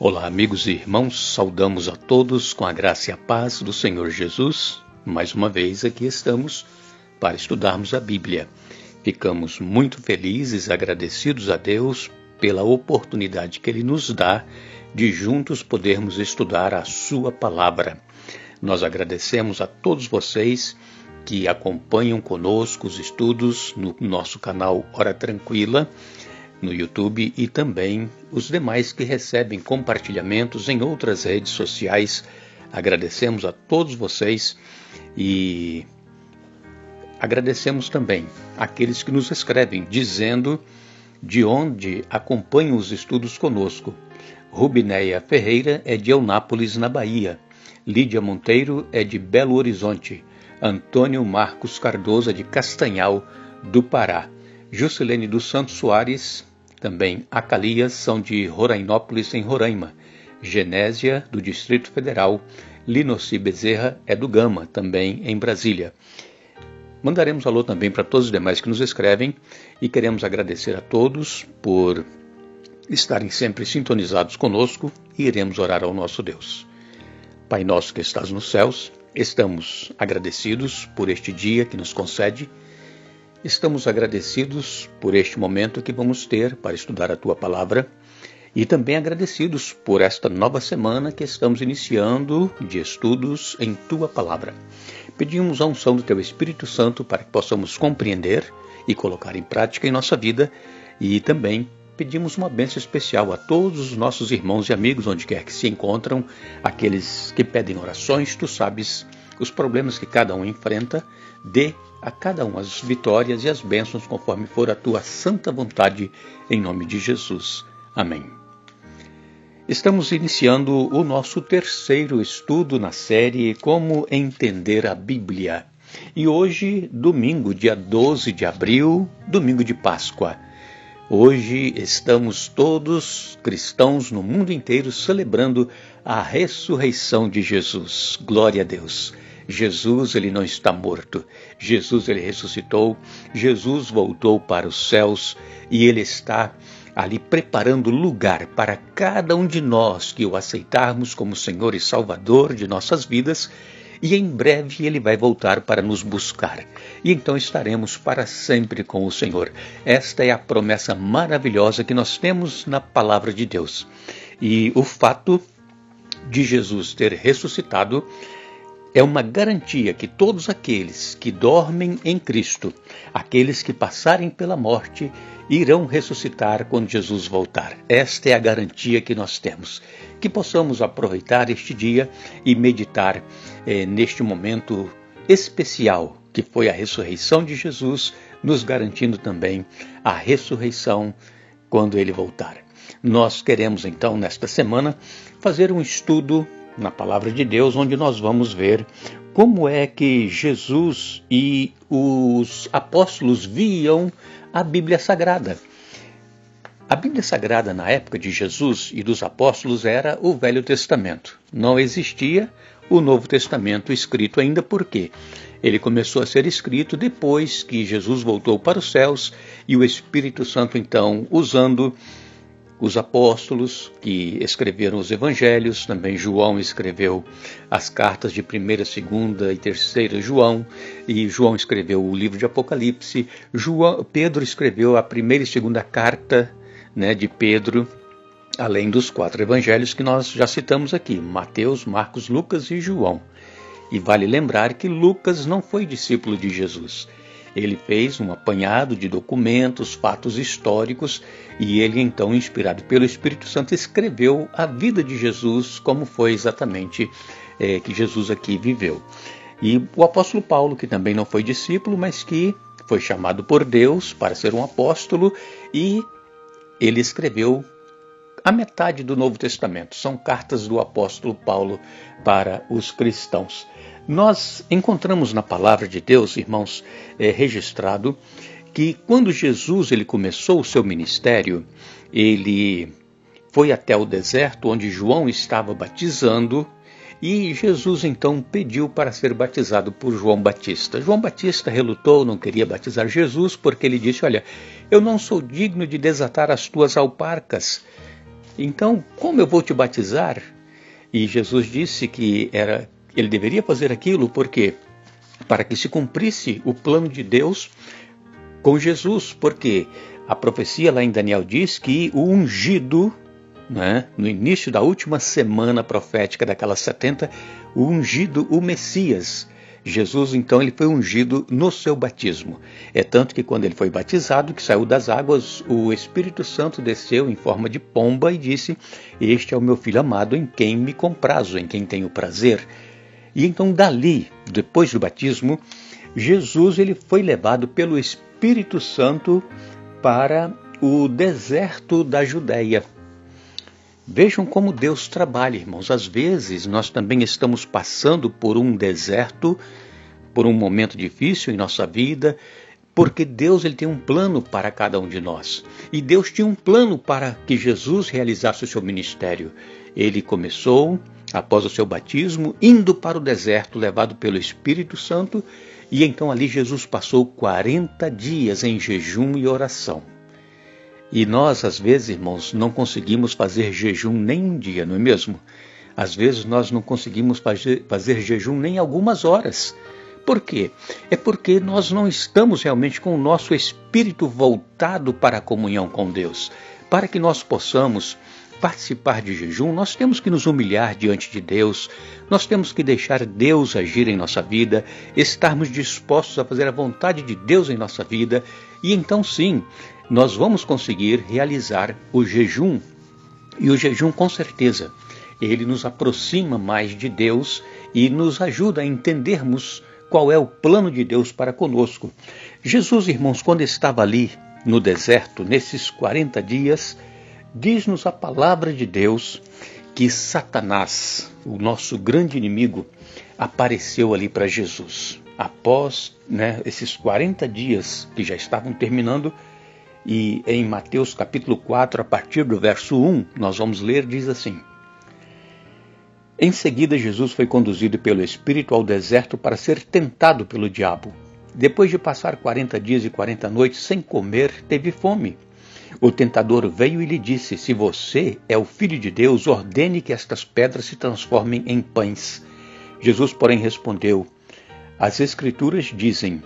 Olá, amigos e irmãos, saudamos a todos com a graça e a paz do Senhor Jesus. Mais uma vez aqui estamos para estudarmos a Bíblia. Ficamos muito felizes, agradecidos a Deus pela oportunidade que Ele nos dá de juntos podermos estudar a Sua Palavra. Nós agradecemos a todos vocês que acompanham conosco os estudos no nosso canal Hora Tranquila, no YouTube, e também os demais que recebem compartilhamentos em outras redes sociais. Agradecemos a todos vocês e agradecemos também àqueles que nos escrevem dizendo de onde acompanham os estudos conosco. Rubinéia Ferreira é de Eunápolis, na Bahia. Lídia Monteiro é de Belo Horizonte. Antônio Marcos Cardoso é de Castanhal, do Pará. Juscelene dos Santos Soares, também Acalias, são de Rorainópolis, em Roraima. Genésia, do Distrito Federal. Linoci Bezerra é do Gama, também em Brasília. Mandaremos alô também para todos os demais que nos escrevem e queremos agradecer a todos por estarem sempre sintonizados conosco e iremos orar ao nosso Deus. Pai nosso que estás nos céus, estamos agradecidos por este dia que nos concede. Estamos agradecidos por este momento que vamos ter para estudar a Tua Palavra e também agradecidos por esta nova semana que estamos iniciando de estudos em Tua Palavra. Pedimos a unção do Teu Espírito Santo para que possamos compreender e colocar em prática em nossa vida, e também pedimos uma bênção especial a todos os nossos irmãos e amigos, onde quer que se encontram, aqueles que pedem orações. Tu sabes os problemas que cada um enfrenta. Dê a cada um as vitórias e as bênçãos conforme for a Tua santa vontade, em nome de Jesus. Amém. Estamos iniciando o nosso terceiro estudo na série Como Entender a Bíblia. E hoje, domingo, dia 12 de abril, domingo de Páscoa. Hoje estamos todos cristãos no mundo inteiro celebrando a ressurreição de Jesus. Glória a Deus. Jesus, ele não está morto. Jesus, ele ressuscitou. Jesus voltou para os céus e ele está ali preparando lugar para cada um de nós que o aceitarmos como Senhor e Salvador de nossas vidas. E em breve ele vai voltar para nos buscar. E então estaremos para sempre com o Senhor. Esta é a promessa maravilhosa que nós temos na palavra de Deus. E o fato de Jesus ter ressuscitado é uma garantia que todos aqueles que dormem em Cristo, aqueles que passarem pela morte, irão ressuscitar quando Jesus voltar. Esta é a garantia que nós temos. Que possamos aproveitar este dia e meditar neste momento especial que foi a ressurreição de Jesus, nos garantindo também a ressurreição quando Ele voltar. Nós queremos então, nesta semana, fazer um estudo na Palavra de Deus, onde nós vamos ver como é que Jesus e os apóstolos viam a Bíblia Sagrada. A Bíblia Sagrada na época de Jesus e dos apóstolos era o Velho Testamento. Não existia o Novo Testamento escrito ainda, porque ele começou a ser escrito depois que Jesus voltou para os céus e o Espírito Santo, então, usando os apóstolos que escreveram os evangelhos, também João escreveu as cartas de 1ª, 2ª e 3ª João, e João escreveu o livro de Apocalipse, Pedro escreveu a 1ª e 2ª carta, de Pedro, além dos 4 evangelhos que nós já citamos aqui, Mateus, Marcos, Lucas e João. E vale lembrar que Lucas não foi discípulo de Jesus. Ele fez um apanhado de documentos, fatos históricos, e ele então, inspirado pelo Espírito Santo, escreveu a vida de Jesus, como foi exatamente que Jesus aqui viveu. E o apóstolo Paulo, que também não foi discípulo, mas que foi chamado por Deus para ser um apóstolo, e ele escreveu a metade do Novo Testamento. São cartas do apóstolo Paulo para os cristãos. Nós encontramos na palavra de Deus, irmãos, registrado que quando Jesus ele começou o seu ministério, ele foi até o deserto onde João estava batizando, e Jesus então pediu para ser batizado por João Batista. João Batista relutou, não queria batizar Jesus, porque ele disse: olha, eu não sou digno de desatar as tuas alparcas. Então, como eu vou te batizar? E Jesus disse que ele deveria fazer aquilo porque para que se cumprisse o plano de Deus com Jesus, porque a profecia lá em Daniel diz que o ungido, né, no início da última semana profética daquelas 70, o ungido, o Messias, Jesus, então, ele foi ungido no seu batismo. É tanto que quando ele foi batizado, que saiu das águas, o Espírito Santo desceu em forma de pomba e disse: "Este é o meu filho amado, em quem me comprazo, em quem tenho prazer." E então dali, depois do batismo, Jesus ele foi levado pelo Espírito Santo para o deserto da Judéia. Vejam como Deus trabalha, irmãos. Às vezes nós também estamos passando por um deserto, por um momento difícil em nossa vida, porque Deus ele tem um plano para cada um de nós. E Deus tinha um plano para que Jesus realizasse o seu ministério. Ele começou, após o seu batismo, indo para o deserto, levado pelo Espírito Santo, e então ali Jesus passou 40 dias em jejum e oração. E nós, às vezes, irmãos, não conseguimos fazer jejum nem um dia, não é mesmo? Às vezes nós não conseguimos fazer jejum nem algumas horas. Por quê? É porque nós não estamos realmente com o nosso espírito voltado para a comunhão com Deus. Para que nós possamos participar de jejum, nós temos que nos humilhar diante de Deus, nós temos que deixar Deus agir em nossa vida, estarmos dispostos a fazer a vontade de Deus em nossa vida, e então sim, nós vamos conseguir realizar o jejum. E o jejum, com certeza, ele nos aproxima mais de Deus e nos ajuda a entendermos qual é o plano de Deus para conosco. Jesus, irmãos, quando estava ali no deserto, nesses 40 dias, diz-nos a palavra de Deus que Satanás, o nosso grande inimigo, apareceu ali para Jesus. Após esses 40 dias que já estavam terminando, e em Mateus capítulo 4, a partir do verso 1, nós vamos ler, diz assim: "Em seguida, Jesus foi conduzido pelo Espírito ao deserto para ser tentado pelo diabo. Depois de passar 40 dias e 40 noites sem comer, teve fome. O tentador veio e lhe disse: se você é o Filho de Deus, ordene que estas pedras se transformem em pães. Jesus, porém, respondeu: as Escrituras dizem: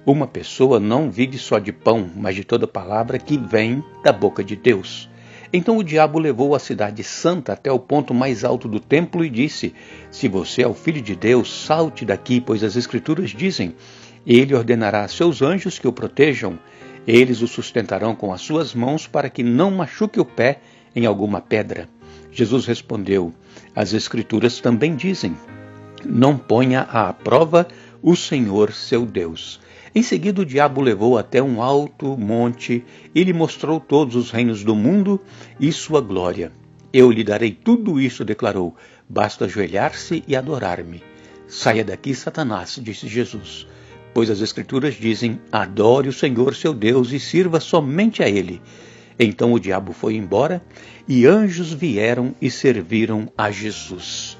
uma pessoa não vive só de pão, mas de toda palavra que vem da boca de Deus. Então o diabo levou a cidade santa até o ponto mais alto do templo e disse: se você é o Filho de Deus, salte daqui, pois as Escrituras dizem: ele ordenará a seus anjos que o protejam. Eles o sustentarão com as suas mãos para que não machuque o pé em alguma pedra. Jesus respondeu: as Escrituras também dizem: não ponha à prova o Senhor seu Deus. Em seguida o diabo o levou até um alto monte e lhe mostrou todos os reinos do mundo e sua glória. Eu lhe darei tudo isso, declarou. Basta ajoelhar-se e adorar-me. Saia daqui, Satanás, disse Jesus, pois as Escrituras dizem: adore o Senhor seu Deus e sirva somente a Ele. Então o diabo foi embora e anjos vieram e serviram a Jesus.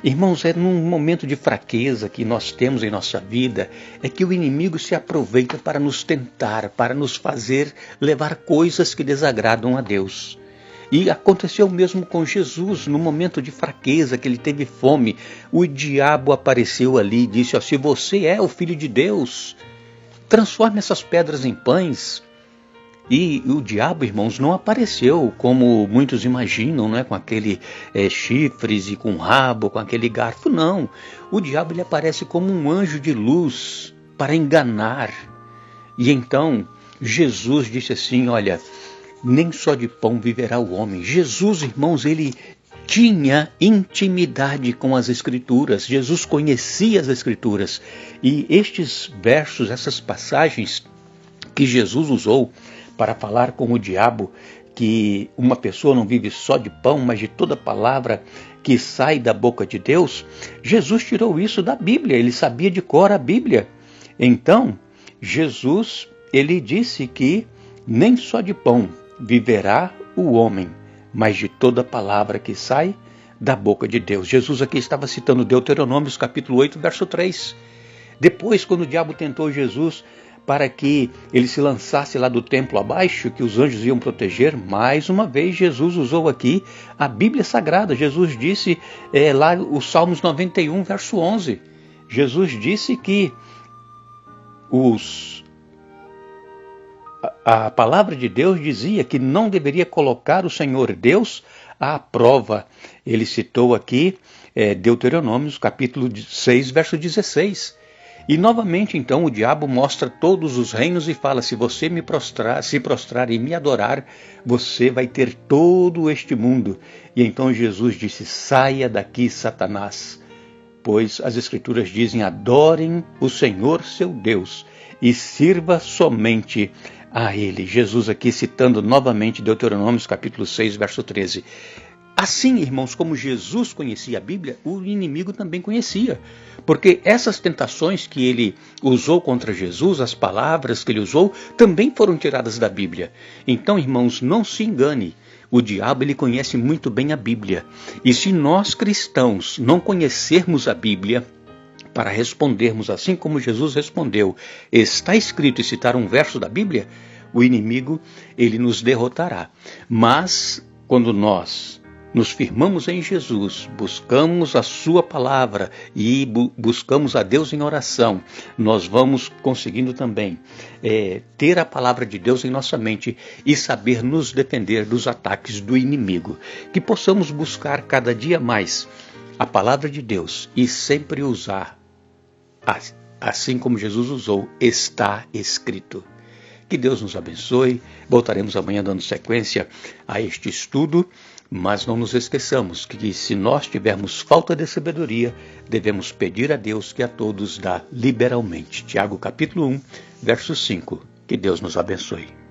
Irmãos, é num momento de fraqueza que nós temos em nossa vida, é que o inimigo se aproveita para nos tentar, para nos fazer levar coisas que desagradam a Deus. E aconteceu mesmo com Jesus, no momento de fraqueza, que ele teve fome. O diabo apareceu ali e disse: se você é o Filho de Deus, transforme essas pedras em pães. E o diabo, irmãos, não apareceu como muitos imaginam, com aquele chifres e com rabo, com aquele garfo, não. O diabo ele aparece como um anjo de luz para enganar. E então Jesus disse assim: olha, nem só de pão viverá o homem. Jesus, irmãos, ele tinha intimidade com as Escrituras. Jesus conhecia as Escrituras. E estes versos, essas passagens que Jesus usou para falar com o diabo que uma pessoa não vive só de pão, mas de toda palavra que sai da boca de Deus, Jesus tirou isso da Bíblia, ele sabia de cor a Bíblia. Então, Jesus, ele disse que nem só de pão viverá o homem, mas de toda palavra que sai da boca de Deus. Jesus aqui estava citando Deuteronômio, capítulo 8, verso 3. Depois, quando o diabo tentou Jesus para que ele se lançasse lá do templo abaixo, que os anjos iam proteger. Mais uma vez Jesus usou aqui a Bíblia Sagrada. Jesus disse lá o Salmos 91, verso 11. Jesus disse que a palavra de Deus dizia que não deveria colocar o Senhor Deus à prova. Ele citou aqui Deuteronômio, capítulo 6, verso 16. E novamente, então, o diabo mostra todos os reinos e fala: se você se prostrar e me adorar, você vai ter todo este mundo. E então Jesus disse: saia daqui, Satanás, pois as Escrituras dizem: adorem o Senhor seu Deus e sirva somente a Ele. Jesus aqui citando novamente Deuteronômio, capítulo 6, verso 13. Assim, irmãos, como Jesus conhecia a Bíblia, o inimigo também conhecia. Porque essas tentações que ele usou contra Jesus, as palavras que ele usou, também foram tiradas da Bíblia. Então, irmãos, não se engane. O diabo, ele conhece muito bem a Bíblia. E se nós cristãos não conhecermos a Bíblia, para respondermos assim como Jesus respondeu, está escrito, e citar um verso da Bíblia, o inimigo, ele nos derrotará. Mas, quando nós nos firmamos em Jesus, buscamos a sua palavra e buscamos a Deus em oração, nós vamos conseguindo também ter a palavra de Deus em nossa mente e saber nos defender dos ataques do inimigo. Que possamos buscar cada dia mais a palavra de Deus e sempre usar, assim como Jesus usou, está escrito. Que Deus nos abençoe. Voltaremos amanhã dando sequência a este estudo, mas não nos esqueçamos que se nós tivermos falta de sabedoria, devemos pedir a Deus que a todos dá liberalmente. Tiago capítulo 1, verso 5. Que Deus nos abençoe.